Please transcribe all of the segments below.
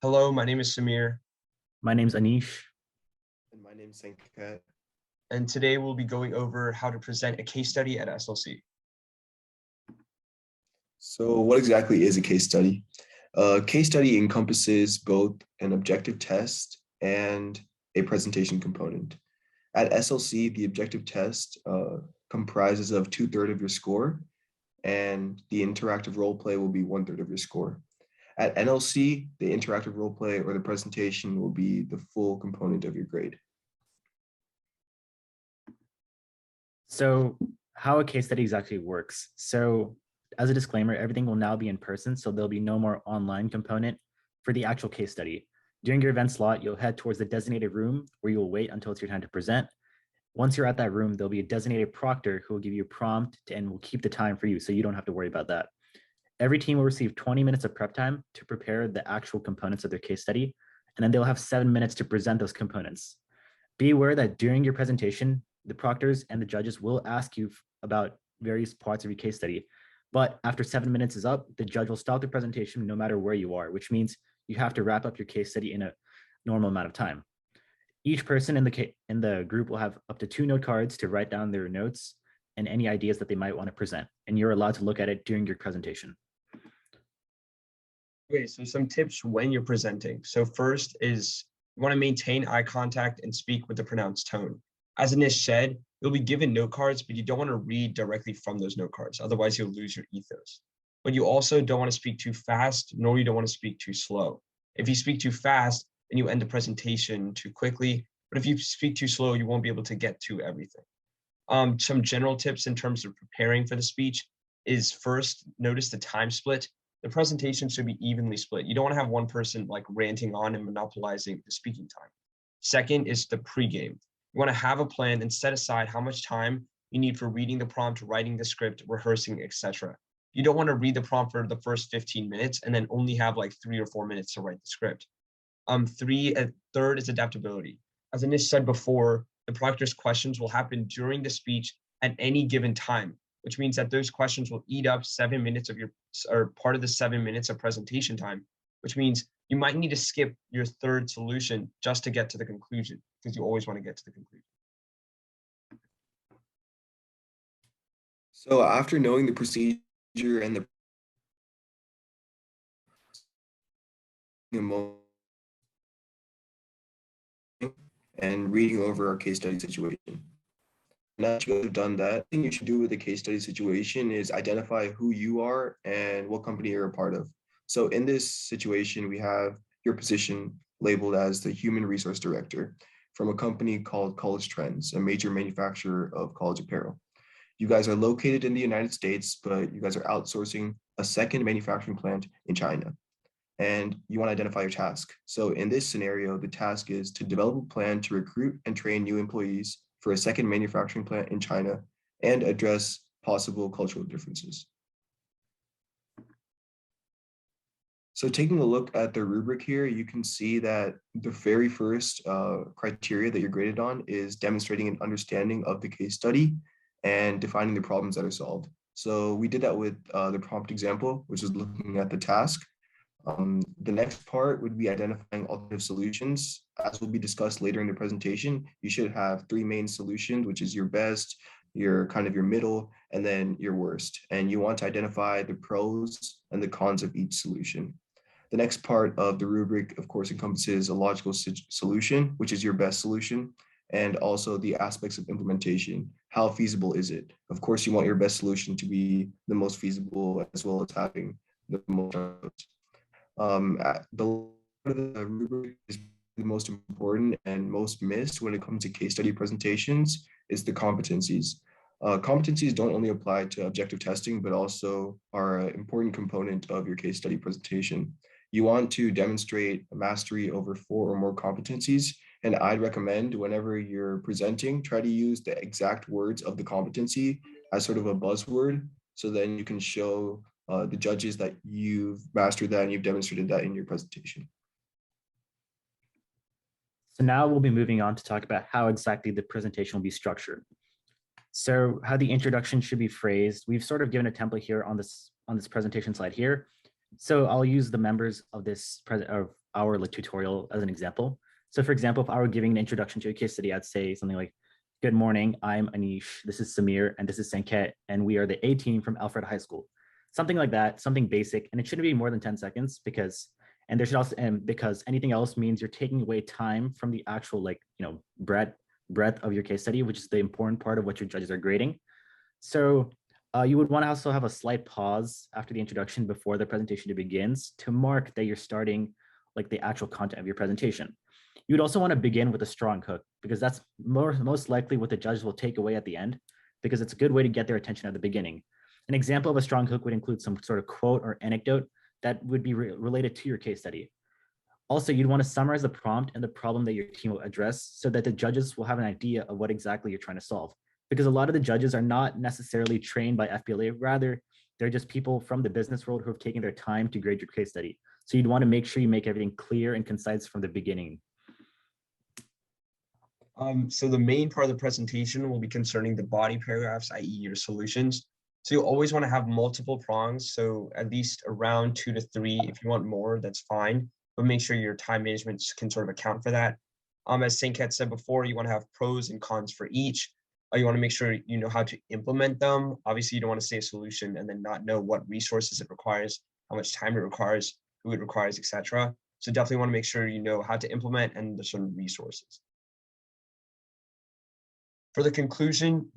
Hello, my name is Samir, My name's Anish. And my name's Sankat. and today we'll be going over how to present a case study at SLC. So what exactly is a case study? A case study encompasses both an objective test and a presentation component. At SLC, the objective test comprises of 2/3 of your score, and the interactive role play will be 1/3 of your score. At NLC, the interactive role play or the presentation will be the full component of your grade. So how a case study exactly works. So as a disclaimer, everything will now be in person, so there'll be no more online component for the actual case study. During your event slot, you'll head towards the designated room where you'll wait until it's your time to present. Once you're at that room, there'll be a designated proctor who will give you a prompt and will keep the time for you, so you don't have to worry about that. Every team will receive 20 minutes of prep time to prepare the actual components of their case study, and then they'll have 7 minutes to present those components. Be aware that during your presentation, the proctors and the judges will ask you about various parts of your case study. But after 7 minutes is up, the judge will stop the presentation no matter where you are, which means you have to wrap up your case study in a normal amount of time. Each person in the group will have up to 2 note cards to write down their notes and any ideas that they might want to present. And you're allowed to look at it during your presentation. Okay, so some tips when you're presenting. So first is you want to maintain eye contact and speak with a pronounced tone. As Anish said, you'll be given note cards, but you don't want to read directly from those note cards. Otherwise, you'll lose your ethos. But you also don't want to speak too fast, nor you don't want to speak too slow. If you speak too fast, then you end the presentation too quickly. But if you speak too slow, you won't be able to get to everything. Some general tips in terms of preparing for the speech is first, notice the time split. The presentation should be evenly split. You don't want to have one person like ranting on and monopolizing the speaking time. Second is the pregame. You want to have a plan and set aside how much time you need for reading the prompt, writing the script, rehearsing, etc. You don't want to read the prompt for the first 15 minutes and then only have like 3 or 4 minutes to write the script. Third is adaptability. As Anish said before, the proctor's questions will happen during the speech at any given time, which means that those questions will eat up 7 minutes of or part of the 7 minutes of presentation time, which means you might need to skip your third solution just to get to the conclusion, because you always want to get to the conclusion. So after knowing the procedure and the and reading over our case study situation. Now that you guys have done that, the thing you should do with the case study situation is identify who you are and what company you're a part of. So in this situation, we have your position labeled as the Human Resource Director from a company called College Trends, a major manufacturer of college apparel. You guys are located in the United States, but you guys are outsourcing a second manufacturing plant in China. And you want to identify your task. So in this scenario, the task is to develop a plan to recruit and train new employees for a second manufacturing plant in China and address possible cultural differences. So taking a look at the rubric here, you can see that the very first criteria that you're graded on is demonstrating an understanding of the case study and defining the problems that are solved. So we did that with the prompt example, which is looking at the task. The next part would be identifying alternative solutions. As will be discussed later in the presentation, you should have 3 main solutions, which is your best, your kind of your middle, and then your worst. And you want to identify the pros and the cons of each solution. The next part of the rubric, of course, encompasses a logical solution, which is your best solution, and also the aspects of implementation. How feasible is it? Of course, you want your best solution to be the most feasible as well as having the most. The rubric is the most important and most missed when it comes to case study presentations is the competencies. Competencies don't only apply to objective testing, but also are an important component of your case study presentation. You want to demonstrate mastery over 4 or more competencies, and I'd recommend whenever you're presenting, try to use the exact words of the competency as sort of a buzzword, so then you can show the judges that you've mastered that and you've demonstrated that in your presentation. So now we'll be moving on to talk about how exactly the presentation will be structured. So how the introduction should be phrased. We've sort of given a template here on this presentation slide here. So I'll use the members of this our like tutorial as an example. So for example, if I were giving an introduction to a case study, I'd say something like, good morning, I'm Anish, this is Samir, and this is Sanket, and we are the A team from Alfred High School. Something like that, something basic, and it shouldn't be more than 10 seconds because, and there should also, and because anything else means you're taking away time from the actual like, breadth of your case study, which is the important part of what your judges are grading. So you would want to also have a slight pause after the introduction before the presentation begins to mark that you're starting like the actual content of your presentation. You would also want to begin with a strong hook because that's most likely what the judges will take away at the end because it's a good way to get their attention at the beginning. An example of a strong hook would include some sort of quote or anecdote that would be related to your case study. Also, you'd want to summarize the prompt and the problem that your team will address so that the judges will have an idea of what exactly you're trying to solve. Because a lot of the judges are not necessarily trained by FBLA, rather, they're just people from the business world who have taken their time to grade your case study. So you'd want to make sure you make everything clear and concise from the beginning. So the main part of the presentation will be concerning the body paragraphs, i.e. your solutions. So you always want to have multiple prongs. So at least around 2 to 3. If you want more, that's fine. But make sure your time management can sort of account for that. As Sanket said before, you want to have pros and cons for each. You want to make sure you know how to implement them. Obviously, you don't want to say a solution and then not know what resources it requires, how much time it requires, who it requires, etc. So definitely want to make sure you know how to implement and the sort of resources. For the conclusion,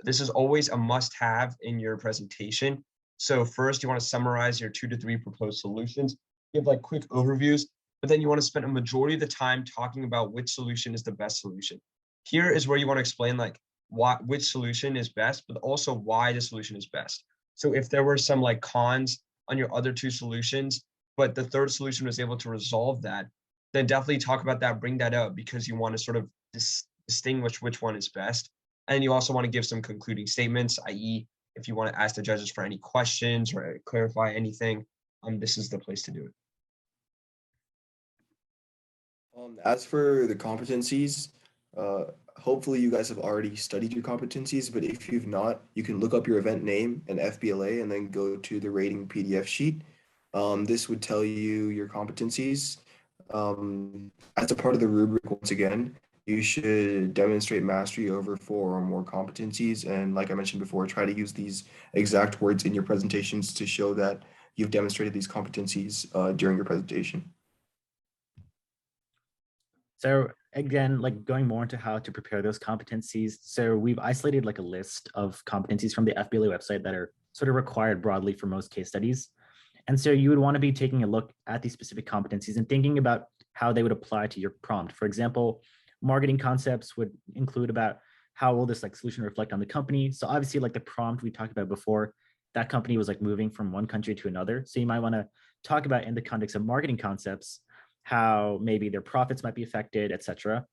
this is always a must-have in your presentation. So first, you want to summarize your 2 to 3 proposed solutions, give like quick overviews, but then you want to spend a majority of the time talking about which solution is the best solution. Here is where you want to explain like which solution is best, but also why the solution is best. So if there were some like cons on your other 2 solutions, but the third solution was able to resolve that, then definitely talk about that, bring that up because you want to sort of distinguish which one is best. And you also want to give some concluding statements, i.e. if you want to ask the judges for any questions or clarify anything, this is the place to do it. As for the competencies, hopefully you guys have already studied your competencies, but if you've not, you can look up your event name and FBLA and then go to the rating PDF sheet. This would tell you your competencies. As a part of the rubric, once again, you should demonstrate mastery over 4 or more competencies. And like I mentioned before, try to use these exact words in your presentations to show that you've demonstrated these competencies during your presentation. So again, like going more into how to prepare those competencies. So we've isolated like a list of competencies from the FBLA website that are sort of required broadly for most case studies. And so you would want to be taking a look at these specific competencies and thinking about how they would apply to your prompt. For example, marketing concepts would include about how will this like solution reflect on the company. So obviously like the prompt we talked about before, that company was like moving from one country to another. So you might want to talk about in the context of marketing concepts, how maybe their profits might be affected, etc.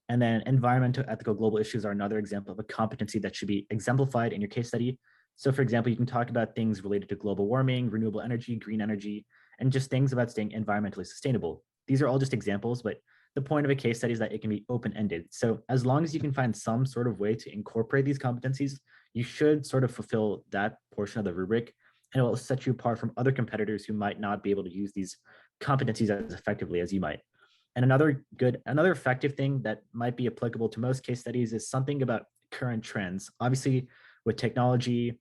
And then environmental, ethical, global issues are another example of a competency that should be exemplified in your case study. So for example, you can talk about things related to global warming, renewable energy, green energy, and just things about staying environmentally sustainable. These are all just examples, but the point of a case study is that it can be open-ended. So as long as you can find some sort of way to incorporate these competencies, you should sort of fulfill that portion of the rubric, and it will set you apart from other competitors who might not be able to use these competencies as effectively as you might. And another effective thing that might be applicable to most case studies is something about current trends. Obviously, with technology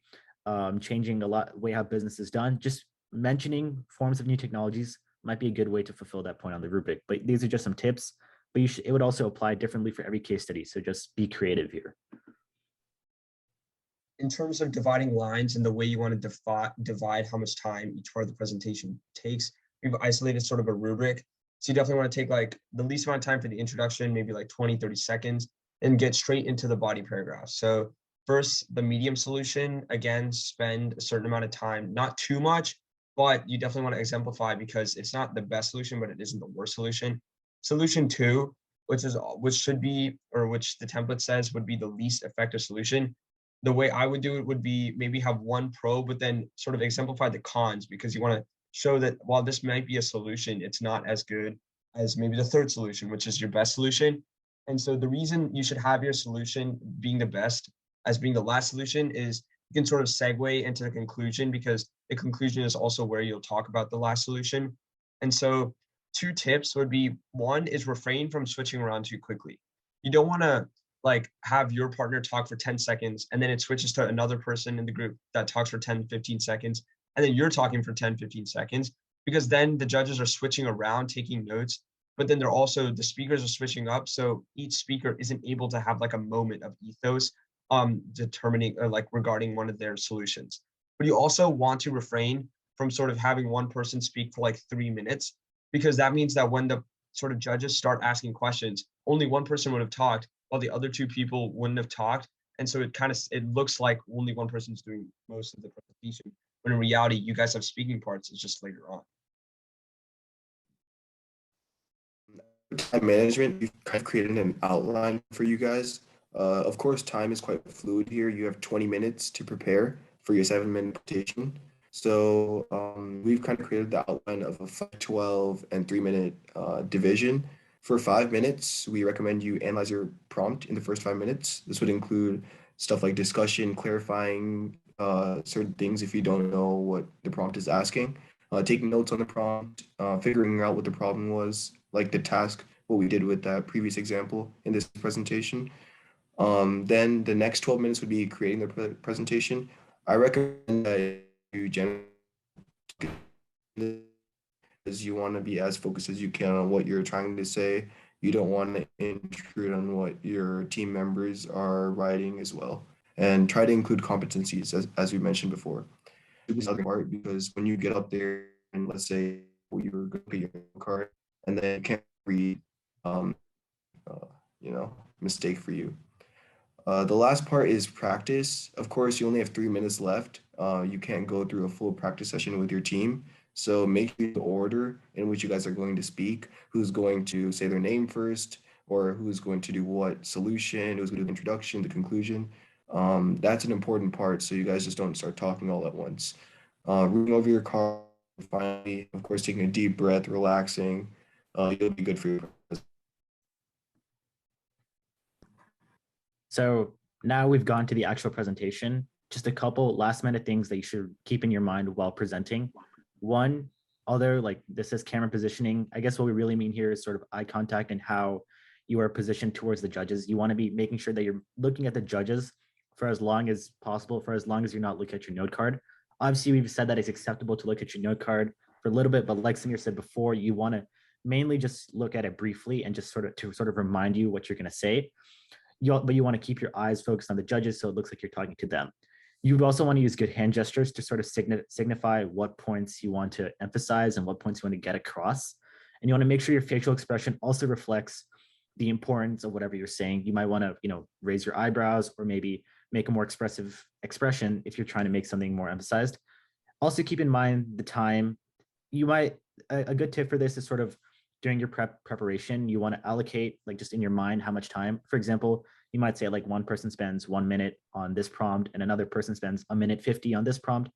changing a lot, the way how business is done, just mentioning forms of new technologies might be a good way to fulfill that point on the rubric. But these are just some tips, but it would also apply differently for every case study. So just be creative here. In terms of dividing lines and the way you want to divide how much time each part of the presentation takes, we've isolated sort of a rubric. So you definitely want to take like the least amount of time for the introduction, maybe like 20, 30 seconds, and get straight into the body paragraph. So first, the medium solution, again, spend a certain amount of time, not too much, but you definitely want to exemplify because it's not the best solution, but it isn't the worst solution. Solution 2, which the template says would be the least effective solution. The way I would do it would be maybe have one pro, but then sort of exemplify the cons because you want to show that while this might be a solution, it's not as good as maybe the third solution, which is your best solution. And so the reason you should have your solution being the best as being the last solution is you can sort of segue into the conclusion because the conclusion is also where you'll talk about the last solution. And so two tips would be, one is refrain from switching around too quickly. You don't want to like have your partner talk for 10 seconds and then it switches to another person in the group that talks for 10, 15 seconds. And then you're talking for 10, 15 seconds, because then the judges are switching around, taking notes, but then they're also, the speakers are switching up. So each speaker isn't able to have like a moment of ethos determining or like regarding one of their solutions. But you also want to refrain from sort of having one person speak for like 3 minutes, because that means that when the sort of judges start asking questions, only one person would have talked while the other two people wouldn't have talked. And so it looks like only one person's doing most of the presentation, when in reality, you guys have speaking parts, it's just later on. Time management, we've kind of created an outline for you guys. Of course, time is quite fluid here. You have 20 minutes to prepare for your 7-minute presentation. So we've kind of created the outline of a 5, 12, and 3-minute division. For 5 minutes, we recommend you analyze your prompt in the first 5 minutes. This would include stuff like discussion, clarifying certain things if you don't know what the prompt is asking, taking notes on the prompt, figuring out what the problem was, like the task, what we did with that previous example in this presentation. Then the next 12 minutes would be creating the presentation. I recommend that you generally, because you want to be as focused as you can on what you're trying to say. You don't want to intrude on what your team members are writing as well. And try to include competencies, as we mentioned before. This is another part, because when you get up there and let's say you're going to get your card and then you can't read, mistake for you. The last part is practice. Of course, you only have 3 minutes left. You can't go through a full practice session with your team. So make sure the order in which you guys are going to speak, who's going to say their name first, or who's going to do what solution, who's going to do the introduction, the conclusion. That's an important part, so you guys just don't start talking all at once. Reading over your card, finally, of course, taking a deep breath, relaxing. You'll be good for your. So now we've gone to the actual presentation. Just a couple last minute things that you should keep in your mind while presenting. One, although like this is camera positioning, I guess what we really mean here is sort of eye contact and how you are positioned towards the judges. You want to be making sure that you're looking at the judges for as long as possible, for as long as you're not looking at your note card. Obviously, we've said that it's acceptable to look at your note card for a little bit, but like Samir said before, you want to mainly just look at it briefly and just sort of remind you what you're going to say. But you want to keep your eyes focused on the judges so it looks like you're talking to them. You would also want to use good hand gestures to sort of signify what points you want to emphasize and what points you want to get across. And you want to make sure your facial expression also reflects the importance of whatever you're saying. You might want to, raise your eyebrows or maybe make a more expressive expression if you're trying to make something more emphasized. Also keep in mind the time. A good tip for this is sort of during your preparation, you want to allocate like just in your mind how much time. For example, you might say like one person spends 1 minute on this prompt and another person spends 1:50 on this prompt,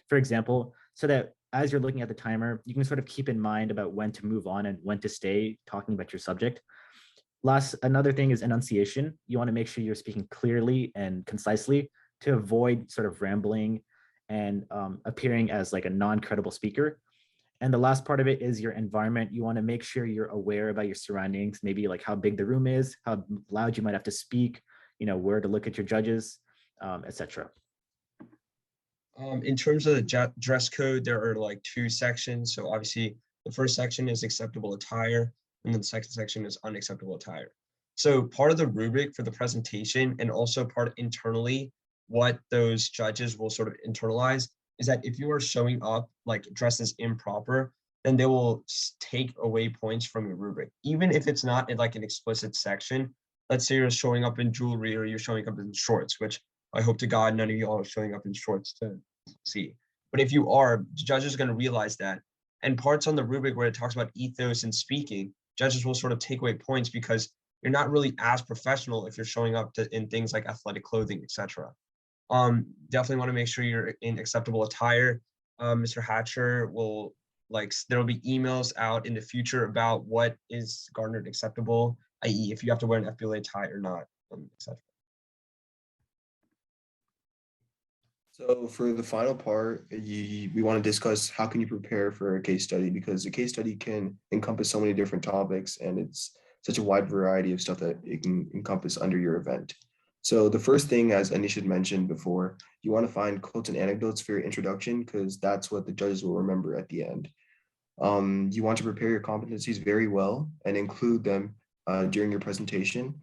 for example, so that as you're looking at the timer, you can sort of keep in mind about when to move on and when to stay talking about your subject. Another thing is enunciation. You want to make sure you're speaking clearly and concisely to avoid sort of rambling and appearing as like a non-credible speaker. And the last part of it is your environment. You want to make sure you're aware about your surroundings, maybe like how big the room is, how loud you might have to speak, where to look at your judges, etc. In terms of the dress code, there are like 2 sections. So obviously the first section is acceptable attire, and then the second section is unacceptable attire. So part of the rubric for the presentation and also part internally, what those judges will sort of internalize is that if you are showing up like dressed as improper, then they will take away points from your rubric, even if it's not in like an explicit section. Let's say you're showing up in jewelry or you're showing up in shorts, which I hope to God none of you all are showing up in shorts to see. But if you are, judges are going to realize that. And parts on the rubric where it talks about ethos and speaking, judges will sort of take away points because you're not really as professional if you're showing up in things like athletic clothing, etc. Definitely want to make sure you're in acceptable attire. Mr. Hatcher will there will be emails out in the future about what is garnered acceptable, i.e. if you have to wear an FBLA tie or not, etc. So for the final part, we want to discuss how can you prepare for a case study, because a case study can encompass so many different topics and it's such a wide variety of stuff that it can encompass under your event. So the first thing, as Anish had mentioned before, you want to find quotes and anecdotes for your introduction, because that's what the judges will remember at the end. You want to prepare your competencies very well and include them during your presentation.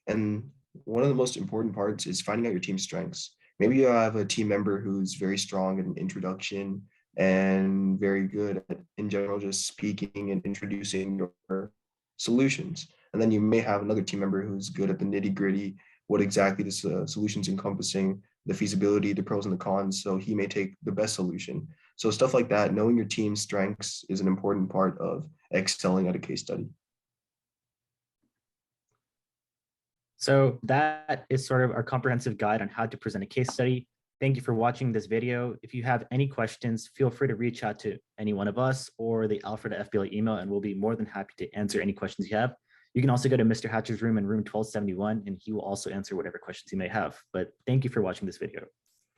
And one of the most important parts is finding out your team's strengths. Maybe you have a team member who's very strong at an introduction and very good at, in general, just speaking and introducing your solutions. And then you may have another team member who's good at the nitty gritty, what exactly the solution's encompassing, the feasibility, the pros and the cons. So he may take the best solution. So stuff like that, knowing your team's strengths is an important part of excelling at a case study. So that is sort of our comprehensive guide on how to present a case study. Thank you for watching this video. If you have any questions, feel free to reach out to any one of us or the Alfred FBLA email, and we'll be more than happy to answer any questions you have. You can also go to Mr. Hatcher's room in room 1271, and he will also answer whatever questions you may have. But thank you for watching this video.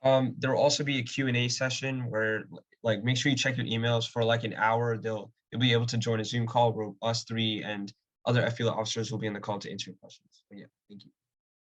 There will also be a Q&A session where, like, make sure you check your emails for like an hour. You'll be able to join a Zoom call where us three and other FBLA officers will be on the call to answer your questions. But yeah, thank you.